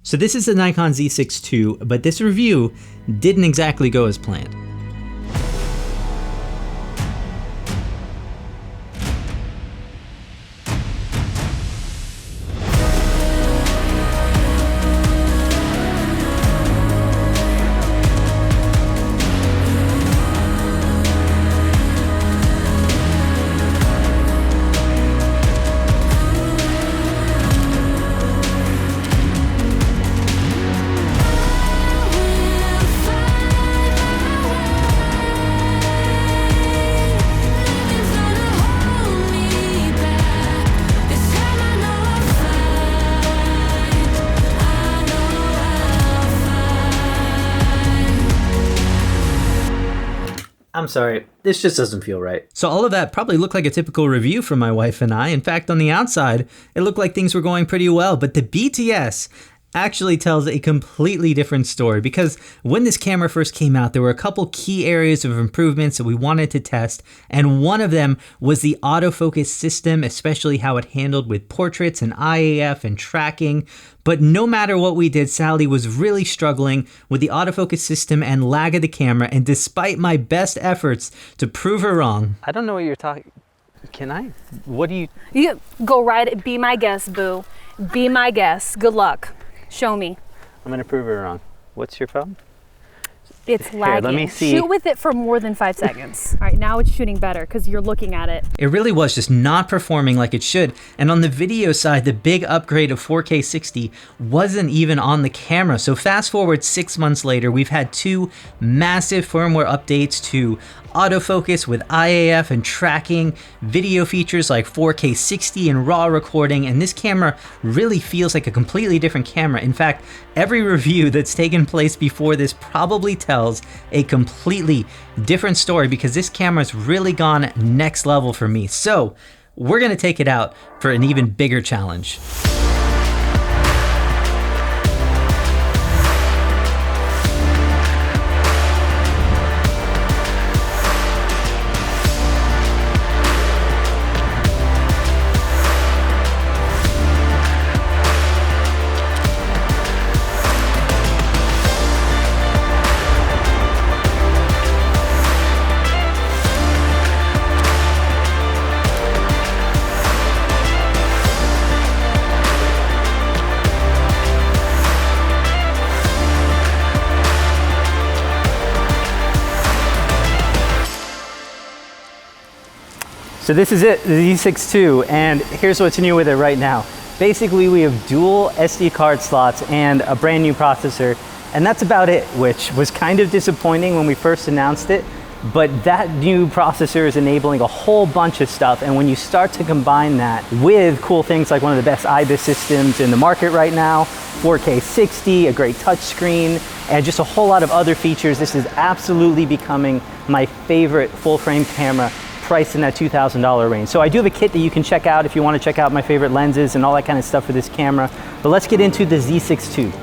So this is the Nikon Z6II, but this review didn't exactly go as planned. I'm sorry, this just doesn't feel right. So all of that probably looked like a typical review from my wife and I. In fact, on the outside, it looked like things were going pretty well, but the BTS actually tells a completely different story, because when this camera first came out, there were a couple key areas of improvements that we wanted to test, and one of them was the autofocus system, especially how it handled with portraits and IAF and tracking. But no matter what we did, Sally was really struggling with the autofocus system and lag of the camera, and despite my best efforts to prove her wrong. I don't know what you're talking. Can I? What do you? You go right. Be my guest, boo. Be my guest. Good luck. Show me. I'm gonna prove her wrong. What's your problem? It's lagging. Here, let me see. Shoot with it for more than 5 seconds. All right, now it's shooting better because you're looking at it. It really was just not performing like it should. And on the video side, the big upgrade of 4K 60 wasn't even on the camera. So fast forward 6 months later, we've had 2 massive firmware updates to autofocus with IAF and tracking, video features like 4K 60 and raw recording, and this camera really feels like a completely different camera. In fact, every review that's taken place before this probably tells a completely different story, because this camera's really gone next level for me. So we're gonna take it out for an even bigger challenge. So this is it, the Z6II, and here's what's new with it right now. Basically, we have dual SD card slots and a brand new processor, and that's about it, which was kind of disappointing when we first announced it, but that new processor is enabling a whole bunch of stuff, and when you start to combine that with cool things like one of the best IBIS systems in the market right now, 4K 60, a great touchscreen, and just a whole lot of other features, this is absolutely becoming my favorite full-frame camera, priced in that $2,000 range. So I do have a kit that you can check out if you want to check out my favorite lenses and all that kind of stuff for this camera. But let's get into the Z6II.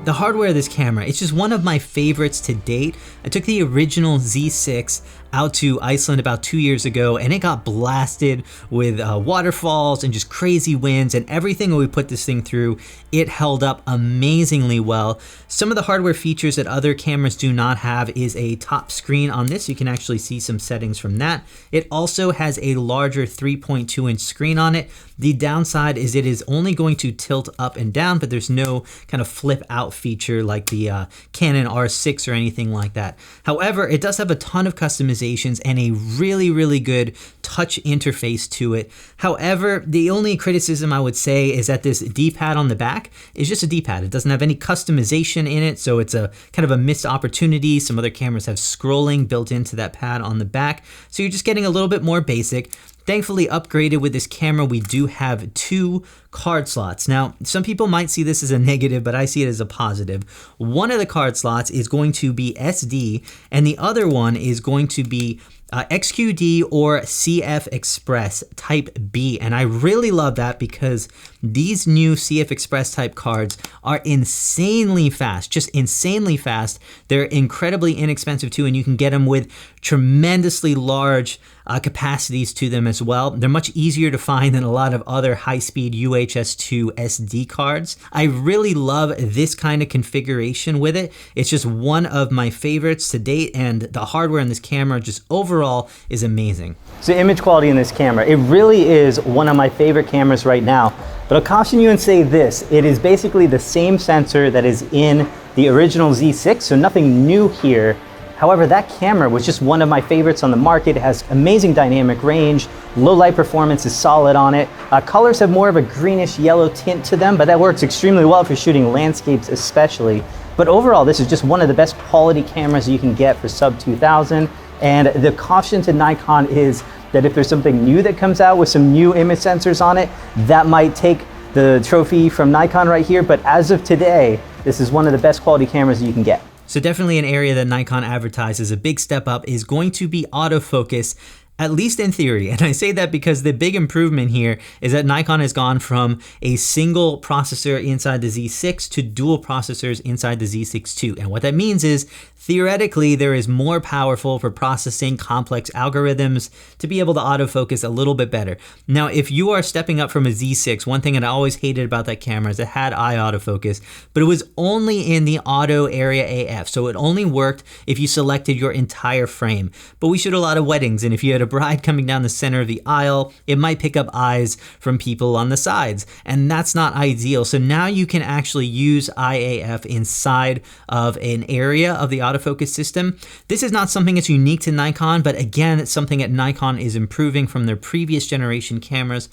The hardware of this camera, it's just one of my favorites to date. I took the original Z6 out to Iceland about 2 years ago, and it got blasted with waterfalls and just crazy winds, and everything that we put this thing through, it held up amazingly well. Some of the hardware features that other cameras do not have is a top screen on this. You can actually see some settings from that. It also has a larger 3.2-inch screen on it. The downside is it is only going to tilt up and down, but there's no kind of flip out feature like the Canon R6 or anything like that. However, it does have a ton of customizations and a really good touch interface to it. However, the only criticism I would say is that this D-pad on the back is just a D-pad. It doesn't have any customization in it, so it's a kind of a missed opportunity. Some other cameras have scrolling built into that pad on the back, so you're just getting a little bit more basic. Thankfully upgraded with this camera, we do have 2 card slots. Now, some people might see this as a negative, but I see it as a positive. One of the card slots is going to be SD, and the other one is going to be XQD or CF Express Type B. And I really love that because these new CF Express type cards are insanely fast, just insanely fast. They're incredibly inexpensive too, and you can get them with tremendously large capacities to them as well. They're much easier to find than a lot of other high-speed UHS-2 SD cards. I really love this kind of configuration with it. It's just one of my favorites to date, and the hardware in this camera just overall is amazing. So image quality in this camera, it really is one of my favorite cameras right now. But I'll caution you and say this, it is basically the same sensor that is in the original Z6, so nothing new here. However, that camera was just one of my favorites on the market. It has amazing dynamic range, low light performance is solid on it. Colors have more of a greenish yellow tint to them, but that works extremely well for shooting landscapes especially. But overall, this is just one of the best quality cameras you can get for sub 2000. And the caution to Nikon is that if there's something new that comes out with some new image sensors on it, that might take the trophy from Nikon right here. But as of today, this is one of the best quality cameras you can get. So definitely an area that Nikon advertises a big step up is going to be autofocus, at least in theory. And I say that because the big improvement here is that Nikon has gone from a single processor inside the Z6 to dual processors inside the Z6II. And what that means is theoretically, there is more powerful for processing complex algorithms to be able to autofocus a little bit better. Now, if you are stepping up from a Z6, one thing that I always hated about that camera is it had eye autofocus, but it was only in the auto area AF. So it only worked if you selected your entire frame. But we shoot a lot of weddings, and if you had a bride coming down the center of the aisle, it might pick up eyes from people on the sides, and that's not ideal. So now you can actually use IAF inside of an area of the autofocus system. This is not something that's unique to Nikon, but again, it's something that Nikon is improving from their previous generation cameras.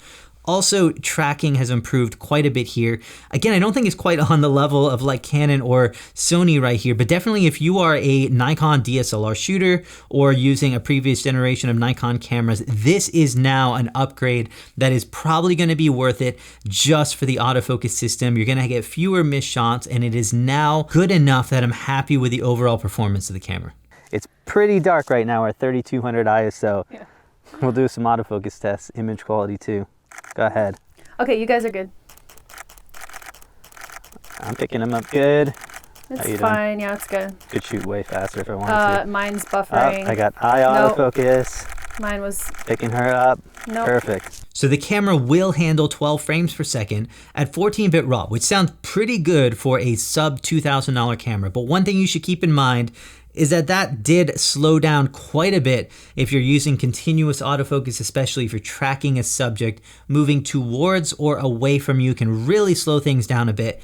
Also, tracking has improved quite a bit here. Again, I don't think it's quite on the level of like Canon or Sony right here, but definitely if you are a Nikon DSLR shooter or using a previous generation of Nikon cameras, this is now an upgrade that is probably going to be worth it just for the autofocus system. You're going to get fewer missed shots, and it is now good enough that I'm happy with the overall performance of the camera. It's pretty dark right now at 3200 ISO. Yeah. We'll do some autofocus tests, image quality too. Go ahead. Okay, you guys are good. I'm picking them up good. It's fine. Yeah, it's good. Could shoot way faster if I wanted to. Mine's buffering. I got eye autofocus. Mine was picking her up. Nope. Perfect. So the camera will handle 12 frames per second at 14-bit RAW, which sounds pretty good for a sub $2,000 camera. But one thing you should keep in mind is that that did slow down quite a bit if you're using continuous autofocus, especially if you're tracking a subject. Moving towards or away from you can really slow things down a bit.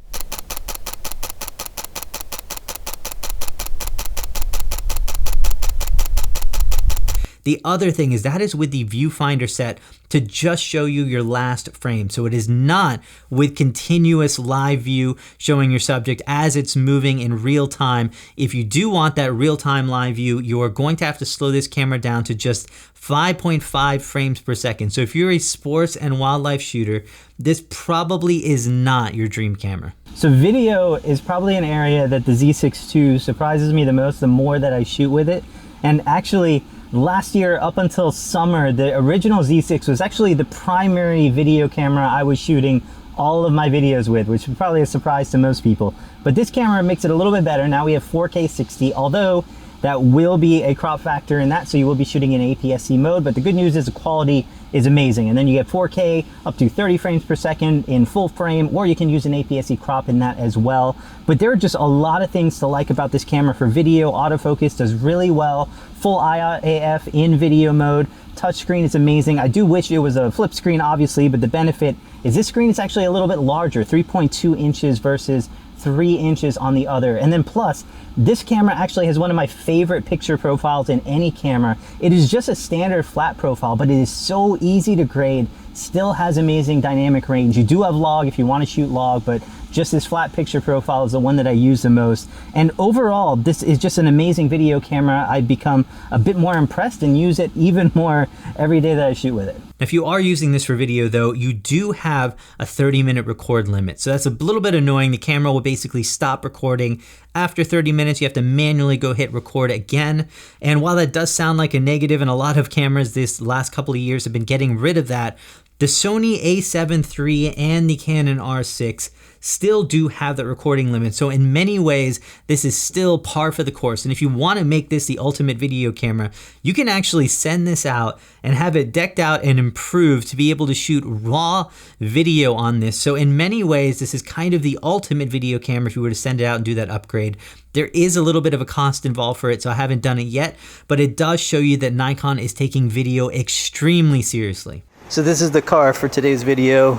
The other thing is that is with the viewfinder set to just show you your last frame. So it is not with continuous live view showing your subject as it's moving in real time. If you do want that real-time live view, you are going to have to slow this camera down to just 5.5 frames per second. So if you're a sports and wildlife shooter, this probably is not your dream camera. So video is probably an area that the Z6II surprises me the most the more that I shoot with it. And actually, last year up until summer, the original Z6 was actually the primary video camera I was shooting all of my videos with, which is probably a surprise to most people. But this camera makes it a little bit better. Now we have 4K 60, although that will be a crop factor in that, so you will be shooting in APS-C mode, but the good news is the quality is amazing. And then you get 4K up to 30 frames per second in full frame, or you can use an APS-C crop in that as well. But there are just a lot of things to like about this camera for video. Autofocus does really well. Full IAF in video mode. Touchscreen is amazing. I do wish it was a flip screen, obviously, but the benefit is this screen is actually a little bit larger, 3.2 inches versus 3 inches on the other. And then plus, this camera actually has one of my favorite picture profiles in any camera. It is just a standard flat profile, but it is so easy to grade, still has amazing dynamic range. You do have log if you want to shoot log, but just this flat picture profile is the one that I use the most. And overall, this is just an amazing video camera. I've become a bit more impressed and use it even more every day that I shoot with it. If you are using this for video though, you do have a 30-minute record limit. So that's a little bit annoying. The camera will basically stop recording after 30 minutes. You have to manually go hit record again. And while that does sound like a negative, and a lot of cameras this last couple of years have been getting rid of that, the Sony a7 III and the Canon R6 still do have that recording limit. So in many ways, this is still par for the course. And if you want to make this the ultimate video camera, you can actually send this out and have it decked out and improved to be able to shoot raw video on this. So in many ways, this is kind of the ultimate video camera if you were to send it out and do that upgrade. There is a little bit of a cost involved for it, so I haven't done it yet, but it does show you that Nikon is taking video extremely seriously. So this is the car for today's video.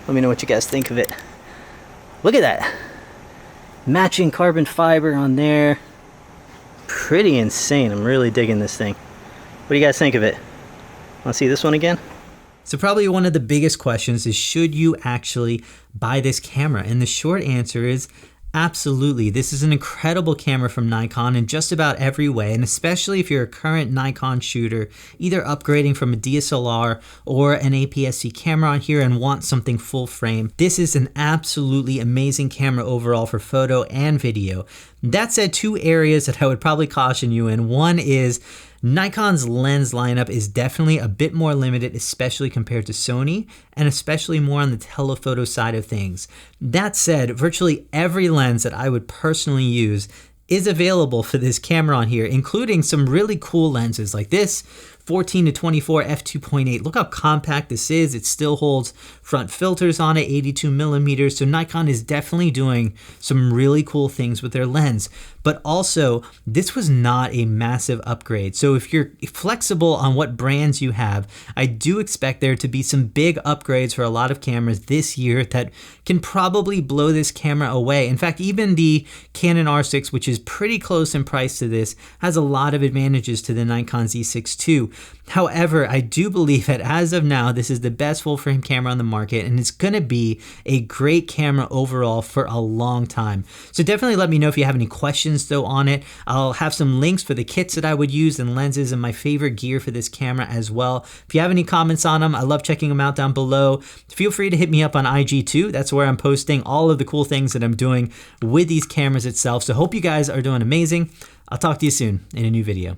Let me know what you guys think of it. Look at that. Matching carbon fiber on there. Pretty insane. I'm really digging this thing. What do you guys think of it? Want to see this one again? So probably one of the biggest questions is, should you actually buy this camera? And the short answer is absolutely. This is an incredible camera from Nikon in just about every way, and especially if you're a current Nikon shooter, either upgrading from a DSLR or an APS-C camera on here and want something full frame. This is an absolutely amazing camera overall for photo and video. That said, two areas that I would probably caution you in. One is Nikon's lens lineup is definitely a bit more limited, especially compared to Sony, and especially more on the telephoto side of things. That said, virtually every lens that I would personally use is available for this camera on here, including some really cool lenses like this 14-24 f2.8. Look how compact this is. It still holds front filters on it, 82 millimeters. So Nikon is definitely doing some really cool things with their lens. But also, this was not a massive upgrade. So if you're flexible on what brands you have, I do expect there to be some big upgrades for a lot of cameras this year that can probably blow this camera away. In fact, even the Canon R6, which is pretty close in price to this, has a lot of advantages to the Nikon Z6II. However, I do believe that as of now, this is the best full frame camera on the market, and it's gonna be a great camera overall for a long time. So definitely let me know if you have any questions though on it. I'll have some links for the kits that I would use and lenses and my favorite gear for this camera as well. If you have any comments on them, I love checking them out down below. Feel free to hit me up on IG too. That's where I'm posting all of the cool things that I'm doing with these cameras itself. So hope you guys are doing amazing. I'll talk to you soon in a new video.